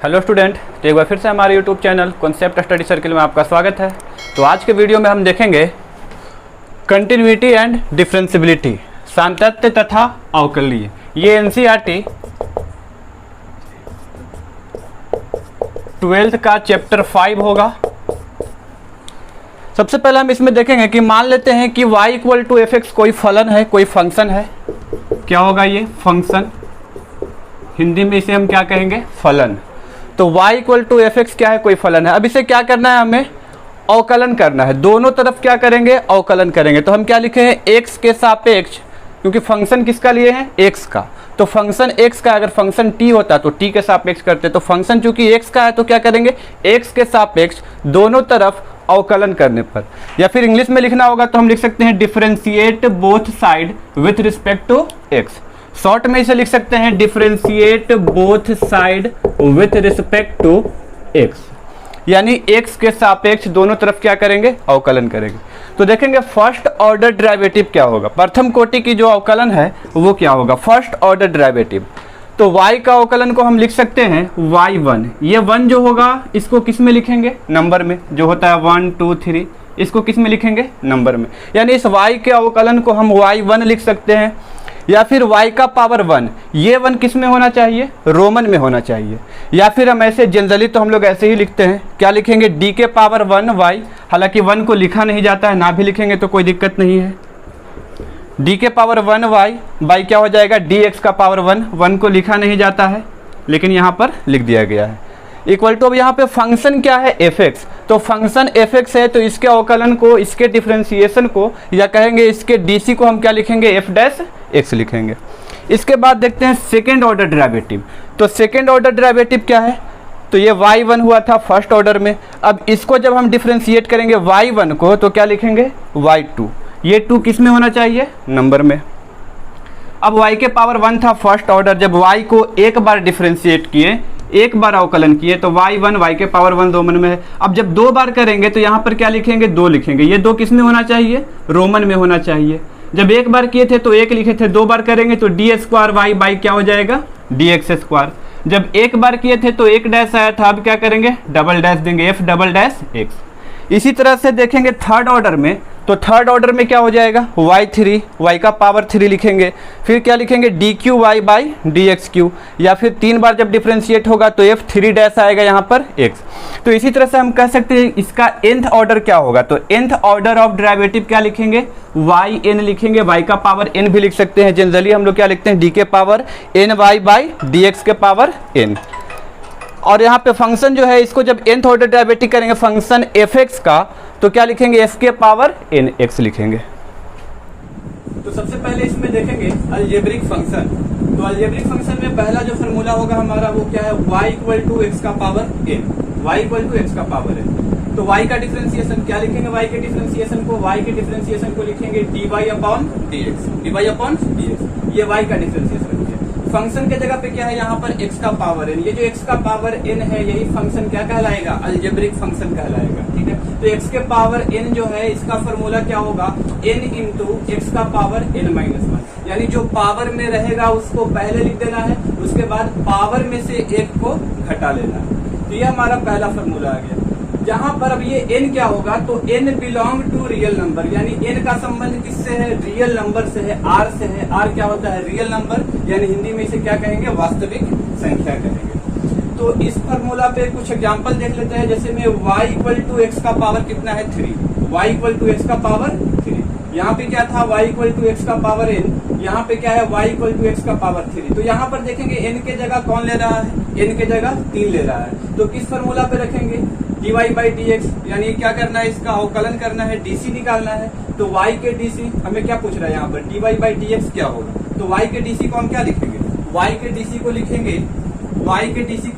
Hello student, तो एक बार फिर से हमारे YouTube channel concept study circle में आपका स्वागत है। तो आज के वीडियो में हम देखेंगे कंटिन्यूटी एंड डिफरेंशियबिलिटी, सातत्य तथा अवकलनीय। ये एनसीईआरटी 12th का चैप्टर 5 होगा। सबसे पहले हम इसमें देखेंगे कि मान लेते हैं कि y equal to f x कोई फलन है, कोई फंक्शन है। क्या होगा ये फंक्शन? हिंदी में इसे हम क्या कहेंगे? फलन। तो y equal to f x क्या है? कोई फलन है। अब इसे क्या करना है? हमें अवकलन करना है। दोनों तरफ क्या करेंगे? अवकलन करेंगे। तो हम क्या लिखे हैं? x के सापेक्ष, क्योंकि फंक्शन किसका लिए हैं? x का। तो फंक्शन x का, अगर फंक्शन t होता तो t के सापेक्ष करते। तो फंक्शन चूंकि x का है तो क्या करेंगे? x के सापेक्ष दोनों तरफ अवकलन करने पर, या फिर इंग्लिश में लिखना होगा तो हम लिख सकते हैं differentiate both side with respect to x। Short में इसे लिख सकते हैं differentiate both side with respect to x, यानी x के सापेक्ष दोनों तरफ क्या करेंगे? अवकलन करेंगे। तो देखेंगे फर्स्ट ऑर्डर डेरिवेटिव क्या होगा। प्रथम कोटि की जो अवकलन है वो क्या होगा? First order derivative. तो y का अवकलन को हम लिख सकते हैं y1। ये 1 जो होगा इसको किस में लिखेंगे? नंबर में। जो होता है 1 2 3, इसको किस में लिखेंगे? नंबर में। यानी इस y के अवकलन को हम y1 लिख सकते हैं, या फिर y का पावर 1। ये 1 किस में होना चाहिए? रोमन में होना चाहिए। या फिर हम ऐसे जनरली तो हम लोग ऐसे ही लिखते हैं, क्या लिखेंगे? d के पावर 1 y। हालांकि 1 को लिखा नहीं जाता है, ना भी लिखेंगे तो कोई दिक्कत नहीं है। d के पावर 1 y क्या हो जाएगा? dx का पावर 1 को लिखा नहीं जाता है लेकिन यहाँ पर लिख दिया गया है। इक्वल टू, अब यहाँ पे फंक्शन क्या है? fx। तो फंक्शन fx है तो इसके अवकलन को, इसके डिफरेंशिएशन को, या कहेंगे इसके dc को हम क्या लिखेंगे? f डैश x लिखेंगे। इसके बाद देखते हैं सेकेंड ऑर्डर डेरिवेटिव। तो सेकेंड ऑर्डर डेरिवेटिव क्या है? तो ये y1 हुआ था फर्स्ट ऑर्डर में। अब इसको जब हम डिफरेंशिएट करेंगे y1 को तो क्या लिखेंगे? y2। ये 2 किस में होना चाहिए? नंबर में। अब y के पावर 1 था फर्स्ट ऑर्डर, जब y को एक बार डिफरेंशिएट किए, एक बार अवकलन किए तो y1 y के पावर 1 रोमन में है। अब जब 2 बार करेंगे तो यहाँ पर क्या लिखेंगे? 2 लिखेंगे। ये 2 किस में होना चाहिए? रोमन में होना चाहिए। जब एक बार किए थे तो 1 लिखे थे, 2 बार करेंगे तो डी स्क्वायर वाई बाई क्या हो जाएगा? dx square. जब एक बार किए थे तो 1 डैश आया था, अब क्या करेंगे? डबल डैश देंगे, f डबल डैश x। इसी तरह से देखेंगे थर्ड ऑर्डर में, तो थर्ड ऑर्डर में क्या हो जाएगा? y3, y का पावर 3 लिखेंगे। फिर क्या लिखेंगे? dq y बाई dxq, या फिर 3 बार जब डिफरेंशिएट होगा तो f 3 डैश आएगा यहाँ पर x। तो इसी तरह से हम कह सकते हैं इसका nth ऑर्डर क्या होगा? तो nth ऑर्डर ऑफ डेरिवेटिव क्या लिखेंगे? yn लिखेंगे। y का पावर n भी लिख सकते हैं। जनरली हम लोग क्या लिखते हैं? d के power n y by dx के पावर n। और यहाँ पे फंक्शन जो है इसको जब nth ऑर्डर डेरिवेटिव करेंगे फंक्शन fx का, तो क्या लिखेंगे? f के पावर n x लिखेंगे। तो सबसे पहले इसमें देखेंगे अलजेब्रिक फंक्शन। तो अलजेब्रिक फंक्शन में पहला जो फॉर्मूला होगा हमारा वो क्या है? y इक्वल टू एक्स का power n। y equal to x का पावर n। तो y का डिफरेंशिएशन क्या लिखेंगे? y के डिफरेंशिएशन को लिखेंगे dy अपॉन dx। ये y का डिफरेंशिएशन है। फंक्शन के जगह पे क्या है? यहाँ पर x का पावर n। ये जो x का पावर n है यही फंक्शन क्या कहलाएगा? अलजेब्रिक फंक्शन कहलाएगा। ठीक है, तो x के पावर n जो है इसका फॉर्मूला क्या होगा? n इंटू एक्स का पावर n माइनस 1। यानी जो पावर में रहेगा उसको पहले लिख देना है, उसके बाद पावर में से 1 को घटा लेना है। तो ये हमारा पहला फॉर्मूला आ गया। जहां पर अब ये n क्या होगा? तो n belong to real number, यानी n का संबंध किससे है? रियल नंबर से है, r से है। r क्या होता है? रियल नंबर, यानी हिंदी में इसे क्या कहेंगे? वास्तविक संख्या कहेंगे। तो इस फॉर्मूला पे कुछ एग्जांपल देख लेते हैं। जैसे में y इक्वल टू एक्स का पावर कितना है? 3। y इक्वल टू एक्स का पावर 3। यहाँ पे क्या था? y इक्वल टू एक्स का पावर n। यहाँ पे क्या है? y इक्वल टू एक्स का पावर 3। तो यहाँ पर देखेंगे n के जगह कौन ले रहा है? n के जगह 3 ले रहा है। तो किस फॉर्मूला पे रखेंगे? dy बाई dx, यानी क्या करना है? इसका अवकलन करना है, dc निकालना है। तो y के dc हमें क्या पूछ रहा है यहाँ पर? dy बाई dx क्या होगा? तो y के dc को हम क्या लिखेंगे? y के dc को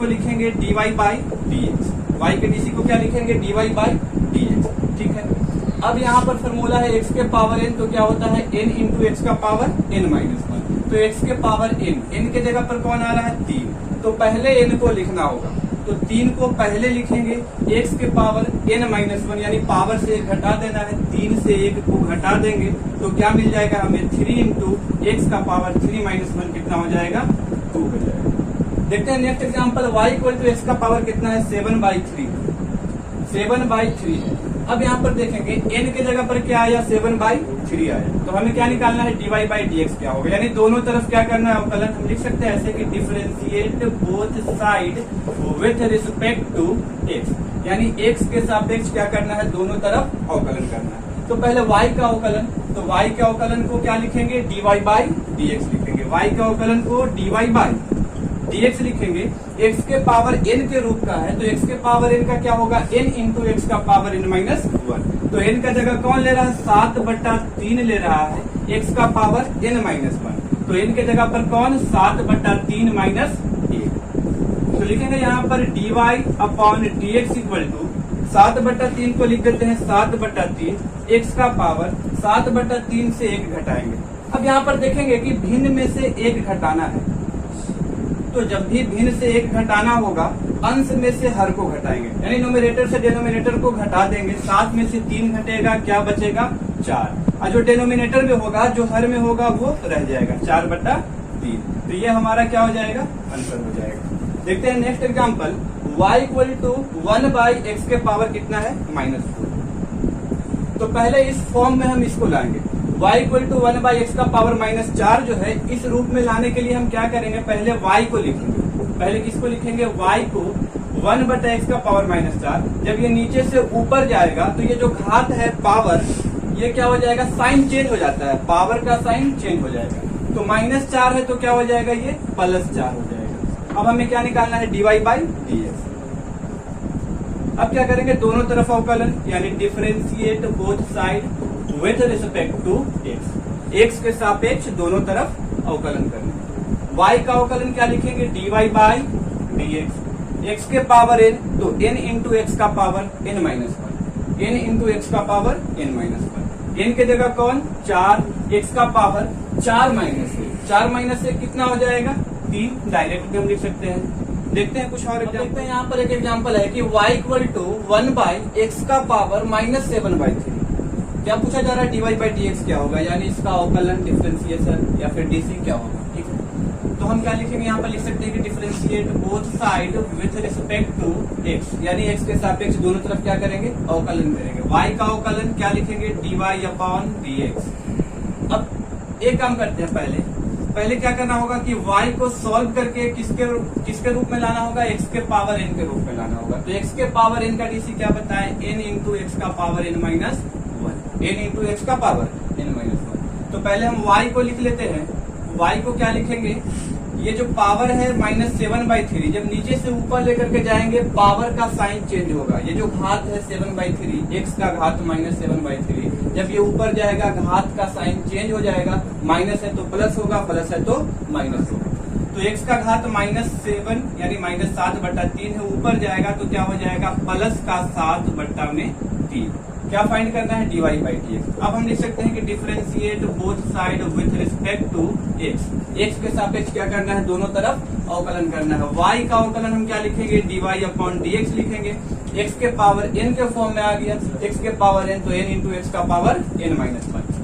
लिखेंगे dy बाई dx। y के dc को क्या लिखेंगे? dy by dx। ठीक है, अब यहाँ पर फॉर्मूला है x के पावर n, तो क्या होता है? n इंटू एक्स का पावर n माइनस 1। तो x के पावर n के जगह पर कौन आ रहा है? 3। तो पहले n को लिखना होगा, तो 3 को पहले लिखेंगे, x के पावर n माइनस 1, यानी पावर से 1 घटा देना है। 3 से 1 को घटा देंगे तो क्या मिल जाएगा हमें? 3 इंटू एक्स का पावर 3 माइनस 1 कितना हो जाएगा? 2 हो जाएगा। देखते हैं next example, y equal to x का पावर कितना है 7/3, 7/3 है। अब यहाँ पर देखेंगे n के जगह पर क्या आया 7/3 आया, तो हमें क्या निकालना है dy/dx क्या होगा, यानी दोनों तरफ क्या करना है अवकलन। हम लिख सकते हैं ऐसे कि differentiate both side with respect to x, यानी x के सापेक्ष क्या करना है दोनों तरफ अवकलन करना है। तो पहले y का अवकलन, तो y के अवकलन को क्या लिखेंगे dy/dx लिखेंगे, y के अवकलन को dy/dx लिखेंगे। x के पावर n के रूप का है, तो x के पावर n का क्या होगा n इंटू एक्स का पावर n-1। तो n का जगह कौन ले रहा है 7/3 ले रहा है, x का पावर n-1, तो n के जगह पर कौन 7/3 -1। तो लिखेंगे यहाँ पर dy/dx इक्वल टू 7/3 को लिख देते हैं 7/3, x का पावर 7/3 से 1 घटाएंगे। अब यहाँ पर देखेंगे कि भिन्न में से 1 घटाना है, तो जब भी भिन्न से 1 घटाना होगा अंश में से हर को घटाएंगे, यानी न्यूमरेटर से डिनोमिनेटर को घटा देंगे, 7 में से 3 घटेगा क्या बचेगा 4, और जो डिनोमिनेटर में होगा जो हर में होगा वो रह जाएगा 4/3। तो ये हमारा क्या हो जाएगा आंसर हो जाएगा। देखते हैं next example, y equal to 1/x के पावर कितना है -4। तो पहले इस फॉर्म में हम इसको लाएंगे, y इक्वल टू 1/x का पावर -4 जो है इस रूप में लाने के लिए हम क्या करेंगे, पहले y को लिखेंगे। पहले किसको लिखेंगे y को 1/x का पावर -4। जब ये नीचे से ऊपर जाएगा तो ये जो घात है पावर ये क्या हो जाएगा साइन चेंज हो जाता है, पावर का साइन चेंज हो जाएगा। तो -4 है तो क्या हो जाएगा ये +4 हो जाएगा। अब हमें क्या निकालना है dy/dx। अब क्या करेंगे दोनों तरफ अवकलन, यानी differentiate both side with respect to x के सापेक्ष दोनों तरफ अवकलन करना। y का अवकलन क्या लिखेंगे dy/dx, x के पावर n तो n इंटू एक्स का power n-1, n into x का पावर n-1, n के जगह कौन 4, x का पावर 4 -1 कितना हो जाएगा 3, डायरेक्ट भी हम लिख सकते हैं। देखते हैं कुछ और एग्जाम्पल, देखते हैं यहाँ पर एक एग्जाम्पल है कि y इक्वल टू 1/x का पावर -7/3। क्या पूछा जा रहा है dy/dx क्या होगा, यानी इसका अवकलन डिफरेंशिएशन या फिर dc क्या होगा, ठीक है। तो हम क्या लिखेंगे यहाँ पर लिख सकते हैं कि differentiate both side with respect to x, यानी x के सापेक्ष दोनों तरफ क्या करेंगे अवकलन करेंगे। y का अवकलन क्या लिखेंगे dy/dx। अब एक काम करते हैं, पहले क्या करना होगा कि y को सॉल्व करके किसके रूप में लाना होगा x के पावर n के रूप में लाना होगा। तो x के पावर n का dc क्या बताए n इंटू एक्स का power n-1, n into x का पावर n-1। तो पहले हम y को लिख लेते हैं, y को क्या लिखेंगे, ये जो पावर है -7/3, जब नीचे से ऊपर लेकर के जाएंगे पावर का साइन चेंज होगा। ये जो घात है 7/3, x का घात -7/3, जब ये ऊपर जाएगा घात का साइन चेंज हो जाएगा, माइनस है तो प्लस होगा, प्लस है तो माइनस होगा। तो x का घात -7 यानी -7/3 है, ऊपर जाएगा तो क्या हो जाएगा प्लस का 7/3। क्या फाइंड करना है dy/dx। अब हम लिख सकते हैं कि differentiate both side with respect to x के सापेक्ष क्या करना है दोनों तरफ अवकलन करना है। y का अवकलन हम क्या लिखेंगे dy/dx लिखेंगे, x के पावर n के फॉर्म में आ गया, x के पावर n तो n इंटू एक्स का पावर n-1,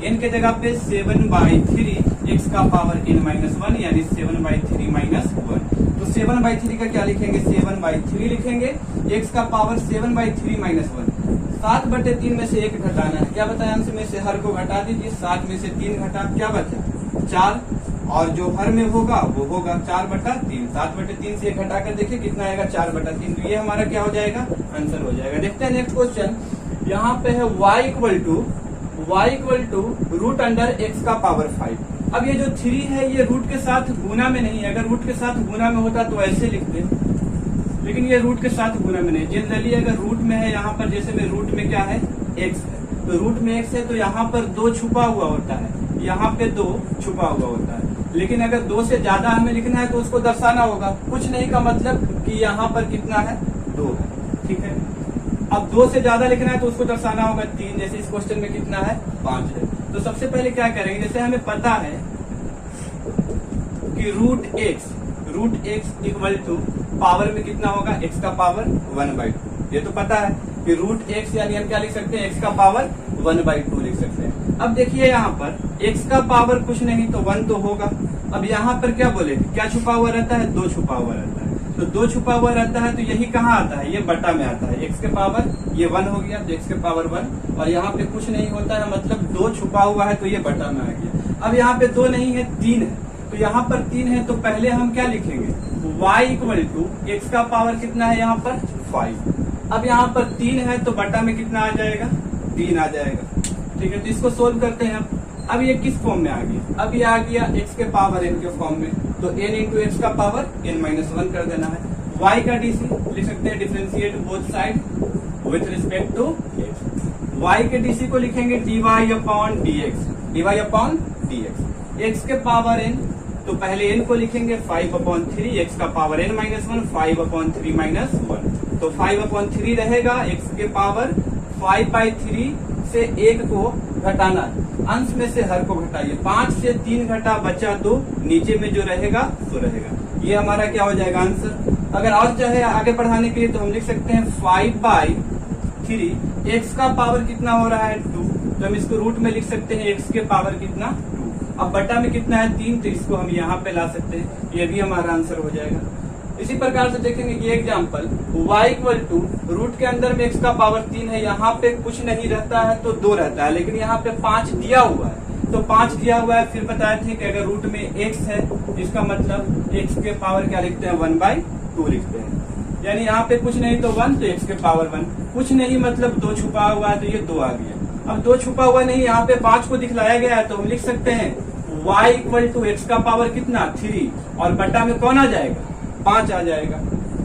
n के जगह पे 7/3 x का पावर n-1 यानी 7/3 -1। तो 7/3 का क्या लिखेंगे 7/3 लिखेंगे, x का पावर 7/3 -1, 7/3 में से 1 घटाना है, क्या बताया अंश में से हर को घटा दीजिए, 7 में से 3 घटा क्या बचा 4, और जो हर में होगा वो होगा 4/3, 7/3 से 1 घटा कर देखिए कितना आएगा 4/3। तो ये हमारा क्या हो जाएगा आंसर हो जाएगा। देखते हैं नेक्स्ट क्वेश्चन, यहाँ पे है y equal to root under x का पावर 5। अब ये जो 3 है ये रूट के साथ गुना में नहीं है, अगर रूट के साथ गुना में होता तो ऐसे लिखते, लेकिन ये रूट के साथ गुना में नहीं। जनरली अगर रूट में है यहाँ पर, जैसे में रूट में क्या है x है, तो रूट में x है तो यहाँ पर 2 छुपा हुआ होता है, यहाँ पे 2 छुपा हुआ होता है। लेकिन अगर 2 से ज्यादा हमें लिखना है तो उसको दर्शाना होगा, कुछ नहीं का मतलब कि यहाँ पर कितना है 2 है, ठीक है। अब 2 से ज्यादा लिखना है तो उसको दर्शाना होगा 3, जैसे इस क्वेश्चन में कितना है 5 है। तो सबसे पहले क्या करेंगे, जैसे हमें पता है कि root x equal to power में कितना होगा x का पावर 1/2, ये तो पता है कि रूट एक्स यानी हम क्या लिख सकते हैं x का पावर 1/2 लिख सकते हैं। अब देखिए यहाँ पर x का पावर कुछ नहीं तो 1 तो होगा, अब यहाँ पर क्या बोले, क्या छुपा हुआ रहता है, 2 छुपा हुआ रहता है। तो 2 छुपा हुआ रहता है तो यही कहाँ आता है, ये बटा में आता है। x के पावर ये 1 हो गया तो x के पावर 1, और यहाँ पे कुछ नहीं होता है, मतलब 2 छुपा हुआ है तो ये बटा में आ गया। अब यहाँ पे 2 नहीं है, 3 है, तो यहाँ पर 3 है तो पहले हम क्या लिखेंगे, y इक्वल टू x का पावर कितना है यहाँ पर 5। अब यहाँ पर 3 है तो बटा में कितना आ जाएगा, 3 आ जाएगा। ठीक है, तो इसको सोल्व करते हैं। अब ये किस फॉर्म में आ गया, अब ये आ गया x के पावर n के फॉर्म में, तो n इंटू एक्स का पावर n-1 कर देना है। y का डीसी लिख सकते हैं, differentiate both side with respect to x। y के डीसी को लिखेंगे dy अपॉन dx, x के पावर n, तो पहले n को लिखेंगे 5/3, x का पावर n-1 5/3 -1, तो 5/3 रहेगा, x के पावर 5/3 से 1 को घटाना है, अंश में से हर को घटाइए, 5 से 3 घटा बचा 2, नीचे में जो रहेगा सो रहेगा। ये हमारा क्या हो जाएगा आंसर। अगर और चाहे आगे बढ़ाने के लिए तो हम लिख सकते हैं 5/3, x का पावर कितना हो रहा है 2, तो हम इसको रूट में लिख सकते हैं x के पावर कितना 2, अब बटा में कितना है 3, तो इसको हम यहाँ पे ला सकते हैं, ये भी हमारा आंसर हो जाएगा। इसी प्रकार से देखेंगे कि example y equal to root के अंदर में x का पावर 3 है, यहाँ पे कुछ नहीं रहता है तो 2 रहता है, लेकिन यहाँ पे 5 दिया हुआ है, तो 5 दिया हुआ है, फिर बताए थे कि अगर रूट में x है इसका मतलब x के पावर क्या लिखते हैं 1/2 लिखते हैं, यानी यहाँ पे कुछ नहीं तो 1, तो x के पावर 1, कुछ नहीं मतलब 2 छुपा हुआ है तो ये 2 आ गया। अब 2 छुपा हुआ नहीं, यहाँ पे 5 को दिखलाया गया है, तो हम लिख सकते हैं y इक्वल टू x का पावर कितना 3, और बटा में कौन आ जाएगा 5 आ जाएगा।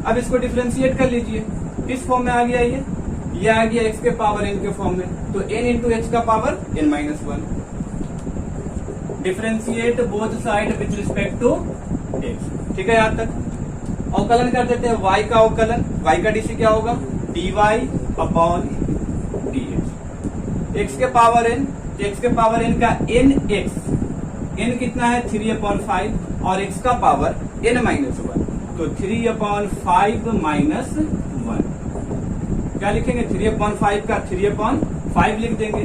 अब इसको डिफरेंशिएट कर लीजिए, किस फॉर्म में आ गया ये आ गया x के पावर n के फॉर्म में, तो n इंटू x का power n-1, differentiate both side with respect to x। ठीक है, यहाँ तक अवकलन कर देते हैं, y का अवकलन, y का डीसी क्या होगा dy अपॉन dx, x के पावर n, x के पावर n का nx, n कितना है 3/5, और x का पावर n-1, तो 3/5 -1, क्या लिखेंगे 3/5 का 3/5 लिख देंगे।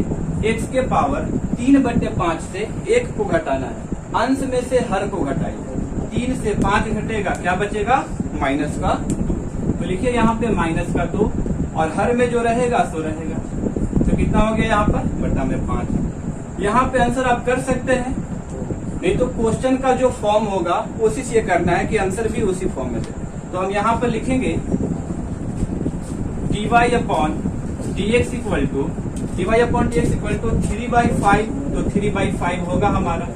x के पावर 3/5 से 1 को घटाना है, अंश में से हर को घटाइए, 3 से 5 घटेगा, क्या बचेगा -2, तो लिखिए यहाँ पे -2, और हर में जो रहेगा सो रहेगा, तो कितना हो गया यहाँ पर बटा में 5। यहाँ पे आंसर आप कर सकते हैं, नहीं तो क्वेश्चन का जो फॉर्म होगा कोशिश ये करना है कि आंसर भी उसी फॉर्म में दे। तो हम यहाँ पर लिखेंगे dy upon dx equal to 3/5, तो 3/5 होगा हमारा।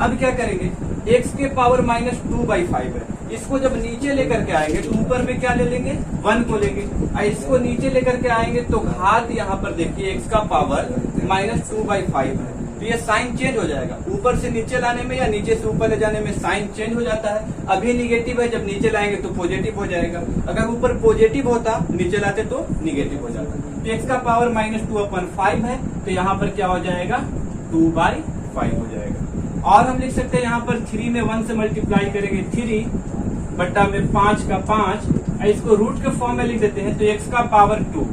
अब क्या करेंगे, x के पावर -2/5 है, इसको जब नीचे लेकर के आएंगे तो ऊपर में क्या ले लेंगे 1 को लेंगे, और इसको नीचे लेकर के आएंगे तो घात यहाँ पर देखिए x का पावर -2/5 है, तो ये साइन चेंज हो जाएगा, ऊपर से नीचे लाने में या नीचे से ऊपर ले जाने में साइन चेंज हो जाता है। अभी निगेटिव है, जब नीचे लाएंगे तो पॉजिटिव हो जाएगा, अगर ऊपर पॉजिटिव होता नीचे लाते तो निगेटिव हो जाता। तो x का पावर -2/5 है, तो यहाँ पर क्या हो जाएगा 2/5 हो जाएगा। और हम लिख सकते हैं यहाँ पर 3 में 1 से मल्टीप्लाई करेंगे, 3 बटा में 5 का 5, इसको रूट के फॉर्म में लिख देते हैं, तो x का पावर 2,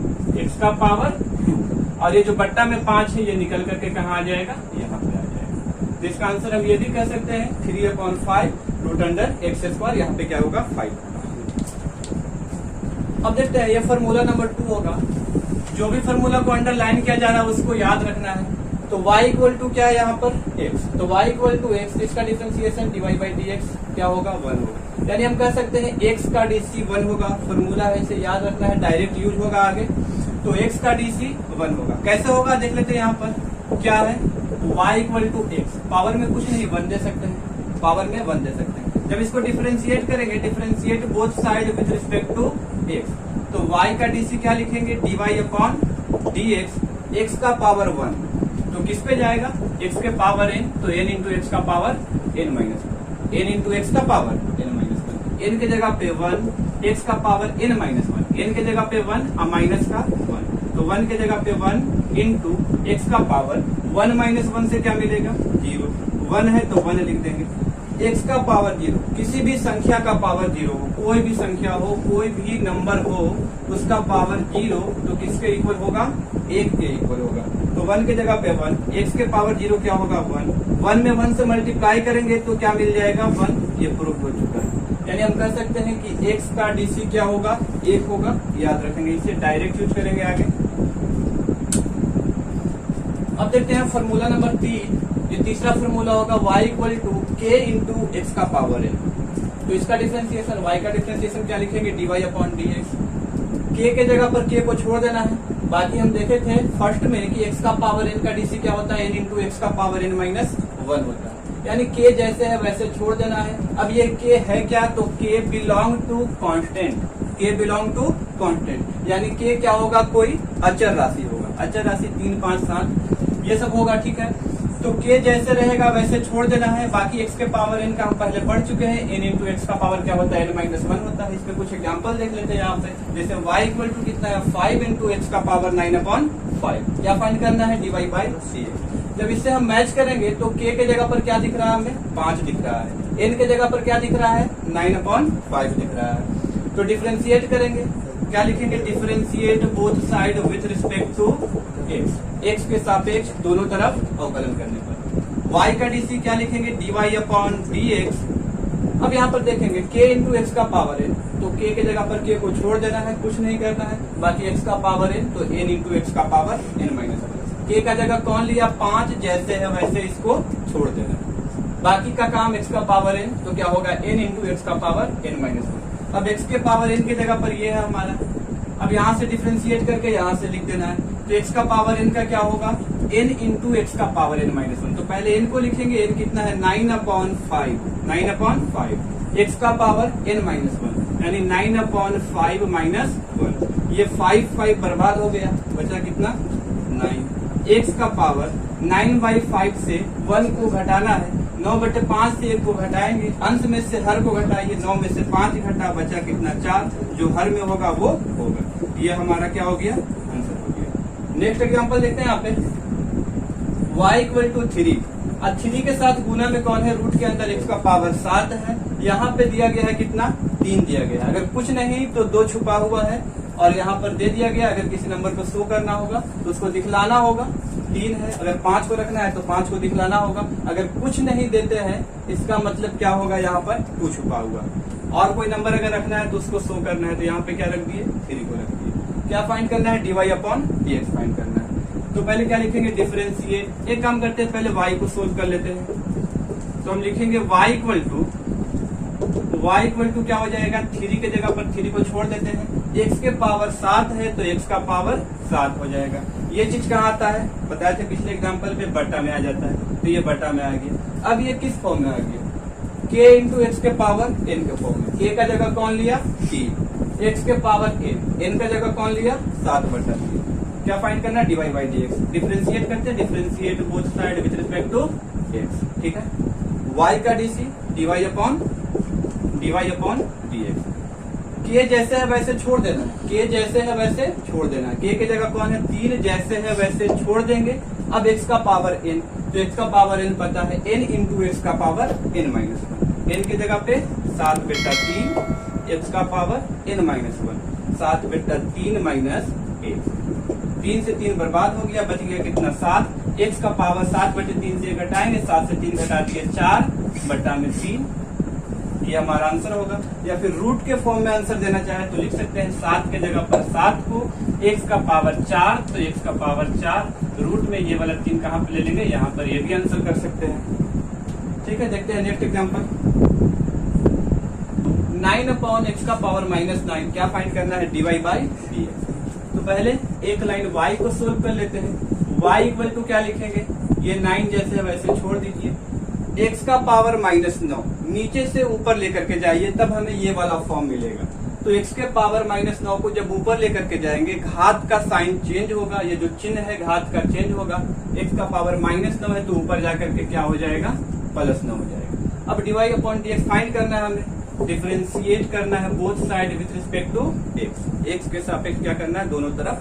और ये जो बट्टा में 5 है ये निकल करके कहाँ आ जाएगा, यहाँ पे आ जाएगा। तो इसका आंसर हम ये भी कह सकते हैं 3/5 √x², यहाँ पे क्या होगा 5। अब देखते हैं, ये फॉर्मूला नंबर 2 होगा, जो भी फॉर्मूला को अंडरलाइन किया जा रहा है उसको याद रखना है। तो y इक्वल टू क्या है यहाँ पर x, तो y इक्वल टू x, इसका डिफरेंशिएशन dy/dx क्या होगा 1 होगा, यानी हम कह सकते हैं x का dc 1 होगा। फॉर्मूला है, इसे याद रखना है, डायरेक्ट यूज होगा आगे, तो x का dc 1 होगा। कैसे होगा देख लेते हैं, यहाँ पर क्या है y equal to x, power में कुछ नहीं 1 दे सकते हैं, पावर में 1 दे सकते हैं। जब इसको डिफरेंशिएट करेंगे, differentiate both side with respect to x, तो y का dc क्या लिखेंगे dy अपॉन dx, x का पावर 1, तो किस पे जाएगा x के पावर n, तो n इंटू एक्स का power n-1, n into x का पावर n-1, n के जगह पे 1, x का पावर n-1, n के जगह पे 1 और माइनस का 1, तो 1 के जगह पे 1 इंटू एक्स का पावर 1 - 1 से क्या मिलेगा 0, 1 है तो 1 लिख देंगे, x का पावर 0, किसी भी संख्या का पावर 0 हो, कोई भी संख्या हो, कोई भी नंबर हो, उसका पावर 0 तो किसके इक्वल होगा 1 के इक्वल होगा, तो 1 के जगह पे 1, x के पावर 0 क्या होगा 1, 1 में 1 से मल्टीप्लाई करेंगे तो क्या मिल जाएगा 1, ये प्रूफ हो चुका है। यानी हम कह सकते हैं कि x का DC क्या होगा 1 होगा, याद रखेंगे, इसे डायरेक्ट यूज करेंगे आगे। अब देखते हैं फॉर्मूला नंबर 3, ये तीसरा फॉर्मूला होगा y equal to k into x का पावर n। तो इसका डिफरेंशिएशन, y का डिफरेंशिएशन क्या लिखेंगे dy अपॉन dx। k के जगह पर k को छोड़ देना है। बाकी हम देखे थे फर्स्ट में कि x का पावर n का DC क्या होता है n इंटू एक्स का पावर n माइनस 1 होता है। यानी k जैसे है वैसे छोड़ देना है। अब ये k है क्या, तो k belong to constant, k belong to constant, यानी k क्या होगा, कोई अचर राशि होगा। अचर राशि 3, 5, 7 ये सब होगा, ठीक है। तो k जैसे रहेगा वैसे छोड़ देना है। बाकी x के पावर n का हम पहले पढ़ चुके हैं, n इंटू एक्स का पावर क्या होता है n माइनस 1 होता है। इसमें कुछ एग्जाम्पल देख लेते हैं यहाँ पे। जैसे y इक्वल टू कितना है 5 इंटू एक्स का पावर 9 अपॉन 5, क्या फाइंड करना है dy बाई dx। जब इससे हम मैच करेंगे तो k के जगह पर क्या दिख रहा है हमें 5 दिख रहा है, n के जगह पर क्या दिख रहा है 9 अपॉन 5 दिख रहा है। तो डिफरेंशिएट करेंगे, क्या लिखेंगे, differentiate both side with respect to x, x के सापेक्ष दोनों तरफ अवकलन करने पर। y का DC क्या लिखेंगे dy अपॉन dx। अब यहाँ पर देखेंगे k इंटू एक्स का पावर n, तो k के जगह पर k को छोड़ देना है, कुछ नहीं करना है। बाकी x का पावर n, तो n इंटू एक्स का पावर n माइनस 1। k का जगह कौन लिया 5, जैसे है वैसे इसको छोड़ देना है। बाकी का काम x का पावर n, तो क्या होगा n इंटू एक्स का पावर n माइनस 1। अब x के पावर n की जगह पर ये है हमारा। अब यहाँ से डिफरेंशिएट करके यहाँ से लिख देना है, तो x का पावर n का क्या होगा n इंटू एक्स का पावर n माइनस 1। तो पहले n को लिखेंगे, n कितना है 9 अपॉन 5, 9 अपॉन 5, x का पावर n माइनस 1, यानी 9 अपॉन 5 माइनस 1। ये 5 बर्बाद हो गया, बचा कितना 9। x का पावर 9/5 से 1 को घटाना है, 9/5 से 1 को घटाएंगे, अंश में से हर को घटाइए, 9 में से 5 घटा, बचा कितना 4, जो हर में होगा वो होगा। ये हमारा क्या हो गया, आंसर हो गया। नेक्स्ट एग्जांपल देखते हैं यहाँ पे, y इक्वल टू 3। अब 3 के साथ गुना में कौन है, रूट के अंदर x का पावर 7 है। यहाँ पे दिया गया है कितना 3 दिया गया है। अगर कुछ नहीं तो 2 छुपा हुआ है, और यहाँ पर दे दिया गया। अगर किसी नंबर को शो करना होगा तो उसको दिखलाना होगा 3 है। अगर 5 को रखना है तो 5 को दिखलाना होगा। अगर कुछ नहीं देते हैं इसका मतलब क्या होगा, यहाँ पर 2 छुपा हुआ। और कोई नंबर अगर रखना है तो उसको शो करना है, तो यहाँ पे क्या रख दिए 3 को रख दिए। क्या फाइंड करना है, dy अपॉन dx फाइंड करना है। तो पहले क्या लिखेंगे, डिफरेंशिएट। एक काम करते हैं, पहले y को सोल्व कर लेते हैं। तो हम लिखेंगे y इक्वल टू क्या हो जाएगा, 3 के जगह पर 3 को छोड़ देते हैं। x के पावर 7 है तो x का पावर 7 हो जाएगा। ये चीज कहाँ आता है, बताया था पिछले एग्जांपल में, बटा में आ जाता है, तो ये बटा में आ गया। अब ये किस फॉर्म में आ गया, k इंटू एक्स के पावर n के फॉर्म में। k का जगह कौन लिया 3, x के पावर n का जगह कौन लिया 7/3। क्या फाइंड करना, dy बाई dx। डिफरेंशिएट करते हैं, differentiate both side with respect to x, ठीक है। y का DC dy upon dx। k जैसे है वैसे छोड़ देना, k जैसे है वैसे छोड़ देना। k के जगह कौन है 3, जैसे है वैसे छोड़ देंगे। अब x का पावर n, तो x का पावर n पता है n इंटू एक्स का पावर n माइनस 1। n की जगह पे 7/3, x का पावर n माइनस 1, 7/3 माइनस 1। 3 से 3 बर्बाद हो गया, बच गया कितना 7। x का पावर 7/3 से घटाएंगे, 7 से 3 घटा दिए 4/3। ये हमारा आंसर होगा। या फिर रूट के फॉर्म में आंसर देना चाहे तो लिख सकते हैं 7 के जगह पर 7 को, x का पावर 4 तो x का पावर 4 रूट में ये वाला 3 कहाँ पे ले लेंगे, यहाँ पर ये भी आंसर कर सकते हैं। ठीक है, देखते हैं नेक्स्ट एग्जांपल। 9 अपॉन एक्स का पावर माइनस 9, क्या फाइंड करना है, dy बाई dx। तो पहले एक लाइन y को सोल्व कर लेते हैं। y इक्वल टू क्या लिखेंगे, ये 9 जैसे है वैसे छोड़ दीजिए। x का पावर -9 नीचे से ऊपर लेकर के जाइए, तब हमें ये वाला फॉर्म मिलेगा। तो x के पावर -9 को जब ऊपर लेकर के जाएंगे, घात का साइन चेंज होगा, ये जो चिन्ह है घात का चेंज होगा। x का पावर -9 है तो ऊपर जाकर के क्या हो जाएगा, +9 हो जाएगा। अब dy अपॉन dx फाइंड करना है हमें, डिफरेंशिएट करना है both side with respect to x के सापेक्ष क्या करना है, दोनों तरफ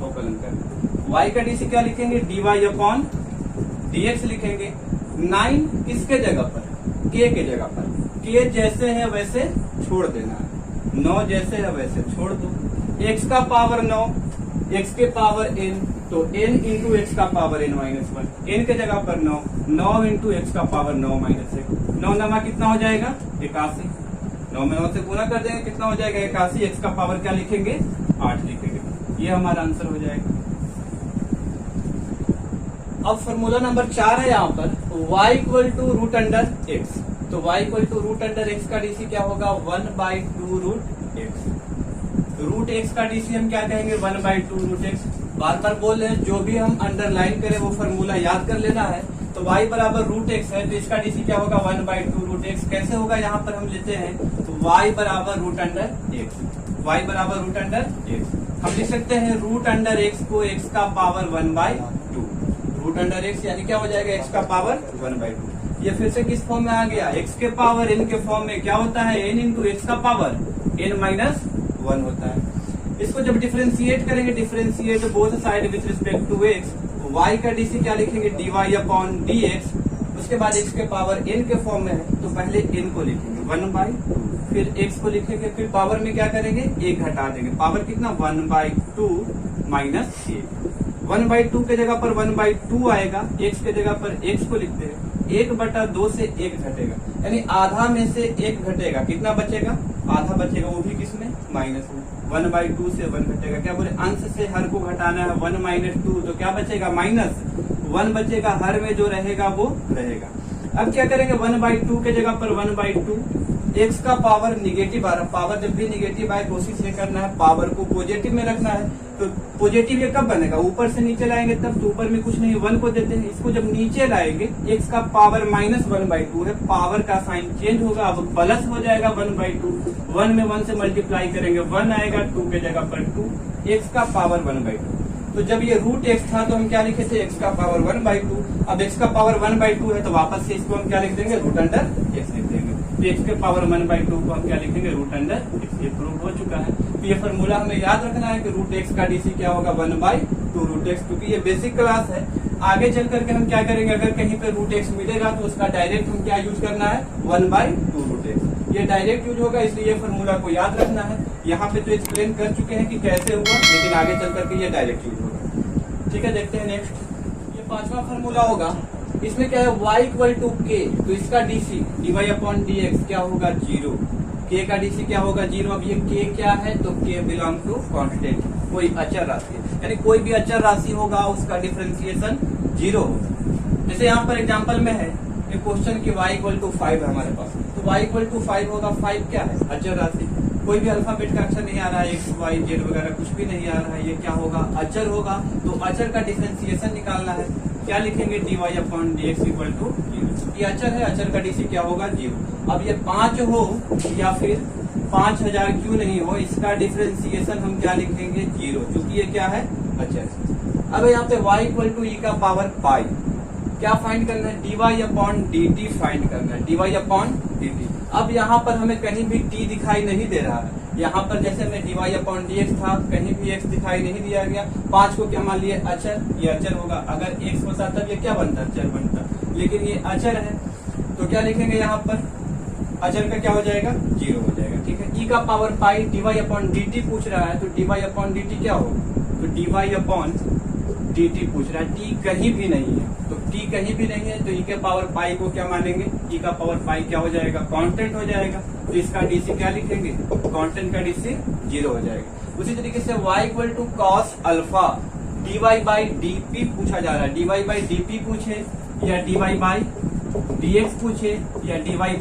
अवकलन करना है। y का DC क्या लिखेंगे, dy अपॉन dx लिखेंगे। 9 किसके जगह पर, k के जगह पर, k जैसे है वैसे छोड़ देना है, 9 जैसे है वैसे छोड़ दो। x का पावर 9, x के पावर n, तो n इंटू एक्स का पावर n माइनस 1। n के जगह पर 9, 9 इंटू एक्स का पावर 9 माइनस 1, 9 नमा कितना हो जाएगा 81, 9 में 9 से गुना कर देंगे कितना हो जाएगा 81, एक्स का पावर क्या लिखेंगे 8 लिखेंगे, ये हमारा आंसर हो जाएगा। अब फॉर्मूला नंबर 4 है यहाँ पर y equal to root under x, तो y equal to root under x का डीसी क्या होगा 1/2 रूट एक्स, रूट एक्स का डीसी हम क्या कहेंगे 1/2 रूट एक्स। बार बार बोल रहे हैं जो भी हम अंडरलाइन करें वो फॉर्मूला याद कर लेना है। तो y बराबर रूट एक्स है तो इसका डीसी क्या होगा 1/2 रूट एक्स। कैसे होगा यहाँ पर हम लेते हैं तो y बराबर रूट अंडर एक्स, y बराबर रूट अंडर एक्स हम लिख सकते हैं रूट अंडर एक्स को एक्स का पावर 1/2, रूट अंडर एक्स यानी क्या हो जाएगा एक्स का पावर 1/2। ये फिर से किस फॉर्म में आ गया एक्स के पावर एन के फॉर्म में, क्या होता है एन इंटू एक्स का पावर एन माइनस 1 होता है। इसको जब डिफरेंशिएट करेंगे, differentiate both side with respect to x, y का डीसी क्या लिखेंगे dy अपॉन dx, उसके बाद x के पावर n के फॉर्म में है तो पहले n को लिखेंगे 1/2, फिर x को लिखेंगे, फिर पावर में क्या करेंगे 1 घटा देंगे, पावर कितना 1/2 माइनस 1/2 के जगह पर 1/2 आएगा, x के जगह पर x को लिखते हैं, 1/2 से 1 घटेगा यानी आधा में से 1 घटेगा, कितना बचेगा आधा बचेगा, वो भी किसमें माइनस में, 1/2 से 1 घटेगा, क्या बोले अंश से हर को घटाना है 1 माइनस 2 तो क्या बचेगा माइनस 1 बचेगा, हर में जो रहेगा वो रहेगा। अब क्या करेंगे 1/2 के जगह पर 1/2, एक्स का पावर निगेटिव आ रहा, पावर जब भी निगेटिव आए कोशिश ये करना है पावर को पॉजिटिव में रखना है। तो पॉजिटिव ये कब बनेगा ऊपर से नीचे लाएंगे तब, तो ऊपर में कुछ नहीं 1 को देते हैं, इसको जब नीचे लाएंगे एक्स का पावर माइनस 1/2 है, पावर का साइन चेंज होगा, अब प्लस हो जाएगा 1/2, 1 में 1 से मल्टीप्लाई करेंगे 1 आएगा, 2 के जगह पर 2, एक्स का पावर 1/2। तो जब ये रूट एक्स था तो हम क्या लिखे थे एक्स का पावर 1/2, अब एक्स का पावर 1/2 है तो वापस से इसको हम क्या लिख देंगे रूट अंडर एक्स लिख देंगे, तो एक्स के पावर 1/2 को हम क्या लिखेंगे रूट अंडर एक्स, ये प्रूव हो चुका है। तो ये फॉर्मूला हमें याद रखना है कि रूट एक्स का डीसी क्या होगा 1/2 रूट एक्स, क्योंकि ये बेसिक क्लास है। आगे चल करके हम क्या करेंगे अगर कहीं पे रूट एक्स मिलेगा तो उसका डायरेक्ट हम क्या यूज करना है 1/2 रूट एक्स, ये डायरेक्ट यूज होगा, इसलिए ये फॉर्मूला को याद रखना है। यहाँ पे तो एक्सप्लेन कर चुके हैं कि कैसे होगा, लेकिन आगे चल करके ये डायरेक्ट यूज होगा। ठीक है, देखते हैं नेक्स्ट। ये 5वां फॉर्मूला होगा, इसमें क्या है y इक्वल टू के, तो इसका डीसी dy अपॉन dx क्या होगा 0, k का डीसी क्या होगा 0। अब ये k क्या है तो k बिलोंग टू कांस्टेंट, कोई अचर राशि, यानी कोई भी अचर राशि होगा उसका डिफरेंशिएशन 0 होगा। जैसे यहाँ पर एग्जांपल में है ये क्वेश्चन की y इक्वल टू 5 है हमारे पास, तो y इक्वल टू 5 होगा, 5 क्या है अचर राशि, कोई भी अल्फाबेट का अक्षर नहीं आ रहा है, एक्स वाई जेड वगैरह कुछ भी नहीं आ रहा है, ये क्या होगा अचर होगा। तो अचर का डिफरेंशिएशन निकालना है, क्या लिखेंगे dy upon dx equal to 0, ये अचर है, अचर का डीसी क्या होगा 0। अब ये 5 हो या फिर 5000 क्यों नहीं हो, इसका डिफरेंशिएशन हम क्या लिखेंगे 0, क्योंकि ये क्या है अचर। अब यहाँ पे y इक्वल टू ई का पावर पाई, क्या फाइंड करना है dy अपॉन dt फाइंड करना है, dy अपॉन dt। अब यहाँ पर हमें कहीं भी t दिखाई नहीं दे रहा है, यहाँ पर जैसे में dy अपॉन dx था कहीं भी x दिखाई नहीं दिया गया, 5 को क्या मान लिए अचर, ये अचर होगा, अगर x होता तब ये क्या बनता अचर बनता, लेकिन ये अचर है तो क्या लिखेंगे यहाँ पर अचर का क्या हो जाएगा 0 हो जाएगा। ठीक है, e का पावर पाई dy अपॉन dt पूछ रहा है, तो dy अपॉन dt क्या होगा, तो dy अपॉन dt पूछ रहा है, t कहीं भी नहीं है, तो t कहीं भी नहीं है तो e के पावर पाई को क्या मानेंगे, e का पावर पाई क्या हो जाएगा कांस्टेंट हो जाएगा, तो इसका डीसी क्या लिखेंगे कांस्टेंट का डीसी 0 हो जाएगा। उसी तरीके से y equal to cos alpha dy by dp पूछा जा रहा है, dy बाई dp पूछे या dy बाई dx पूछे या dy बाई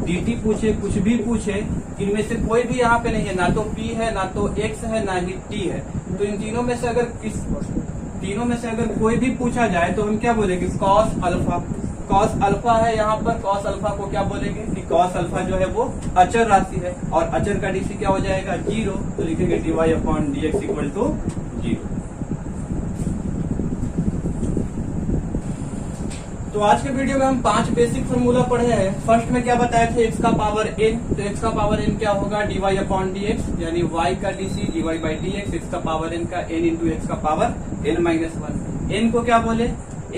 dt पूछे, कुछ भी पूछे, इनमें से कोई भी यहाँ पे नहीं है, ना तो p है ना तो x है ना ही t है, तो इन तीनों में से अगर कोई भी पूछा जाए तो हम क्या बोलेंगे कॉस अल्फा, कॉस अल्फा है यहाँ पर, कॉस अल्फा को क्या बोलेंगे कि कॉस अल्फा जो है वो अचर राशि है और अचर का डीसी क्या हो जाएगा 0, तो लिखेंगे dy upon dx equal to 0। तो आज के वीडियो में हम 5 बेसिक फॉर्मूला पढ़े हैं। फर्स्ट में क्या बताया था x का पावर n, तो x का पावर n क्या होगा dy अपॉन dx, यानी y का डीसी dy बाई dx, x का पावर n का n इंटू x का पावर n माइनस 1। n को क्या बोले,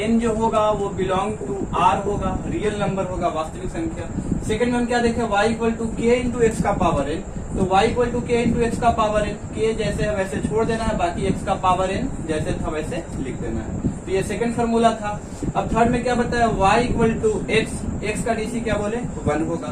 n जो होगा वो बिलोंग टू r होगा, रियल नंबर होगा, वास्तविक संख्या। सेकंड में हम क्या देखें y equal to k into x का पावर n, तो y equal to k into x का पावर n, k जैसे है वैसे छोड़ देना है, बाकी x का पावर n जैसे था वैसे लिख देना है। तो ये सेकंड फार्मूला था। अब थर्ड में क्या बताया, y equal to x, x का डीसी क्या बोले 1 होगा।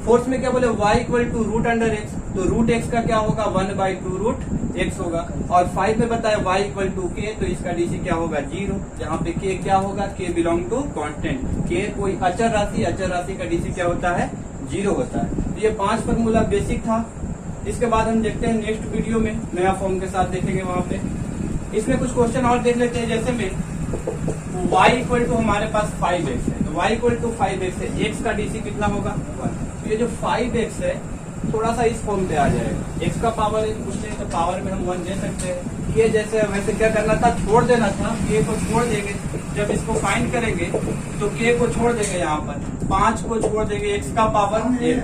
फोर्थ में क्या बोले y equal to root under x, तो रूट एक्स का क्या होगा 1/2 रूट एक्स होगा। और 5 में बताया y इक्वल टू के, तो इसका डीसी क्या होगा 0, जहाँ पे k क्या होगा, k belong to constant, k कोई अचर राशि, अचर राशि का डीसी क्या होता है 0 होता है। तो ये 5 फार्मूला बेसिक था। इसके बाद हम देखते हैं नेक्स्ट वीडियो में नया फॉर्म के साथ देखेंगे वहां पे। इसमें कुछ क्वेश्चन और देख लेते हैं, जैसे में y इक्वल टू हमारे पास 5x है, तो y इक्वल टू 5x है, x का डीसी कितना होगा 1। तो ये जो 5x है थोड़ा सा इस फॉर्म पे आ जाएगा, x का पावर पूछते हैं तो पावर में हम 1 दे सकते हैं। ये जैसे वैसे क्या करना था, छोड़ देना था, k को छोड़ देंगे, जब इसको फाइंड करेंगे तो k को छोड़ देंगे, यहाँ पर 5 को छोड़ देंगे, x का पावर 1,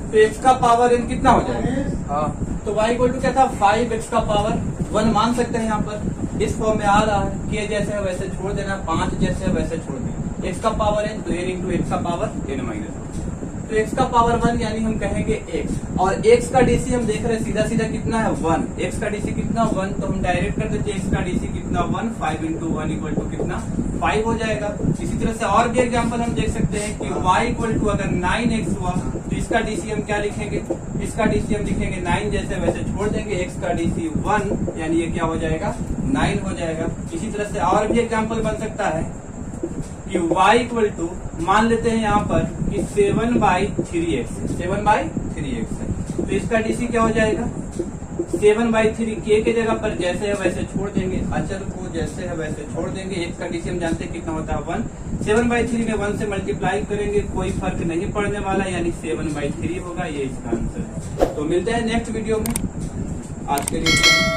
तो x का पावर n कितना हो जाएगा, हाँ, तो y इक्वल टू क्या था 5x का पावर 1 मान सकते हैं। यहाँ पर इस फॉर्म में आ रहा है, k जैसे है वैसे छोड़ देना, 5 जैसे है वैसे छोड़ देना, x का पावर n तो n इंटू x का पावर n माइनस, तो x का पावर 1 यानी हम कहेंगे x, और x का डीसी हम देख रहे हैं सीधा सीधा कितना है 1, x का डीसी कितना 1, तो हम डायरेक्ट कर देते हैं x का डीसी कितना 1, 5 इंटू 1 इक्वल टू कितना 5 हो जाएगा। इसी तरह से और भी एग्जांपल हम देख सकते हैं कि y इक्वल टू अगर 9x हुआ तो इसका डीसी हम क्या लिखेंगे, इसका डीसी हम लिखेंगे 9 जैसे वैसे छोड़ देंगे, x का डीसी 1 यानी ये क्या हो जाएगा 9 हो जाएगा। इसी तरह से और भी एग्जांपल बन सकता है कि y इक्वल टू मान लेते हैं यहाँ पर कि 7/3x, 7/3x है, तो इसका डीसी क्या हो जाएगा 7/3, k के जगह पर जैसे है वैसे छोड़ देंगे, अचर को जैसे है वैसे छोड़ देंगे, x का डीसी हम जानते हैं कितना होता है 1, 7/3 में 1 से मल्टीप्लाई करेंगे, कोई फर्क नहीं पड़ने वाला, यानी 7/3 होगा, ये इसका आंसर है। तो मिलते हैं नेक्स्ट वीडियो में, आज के लिए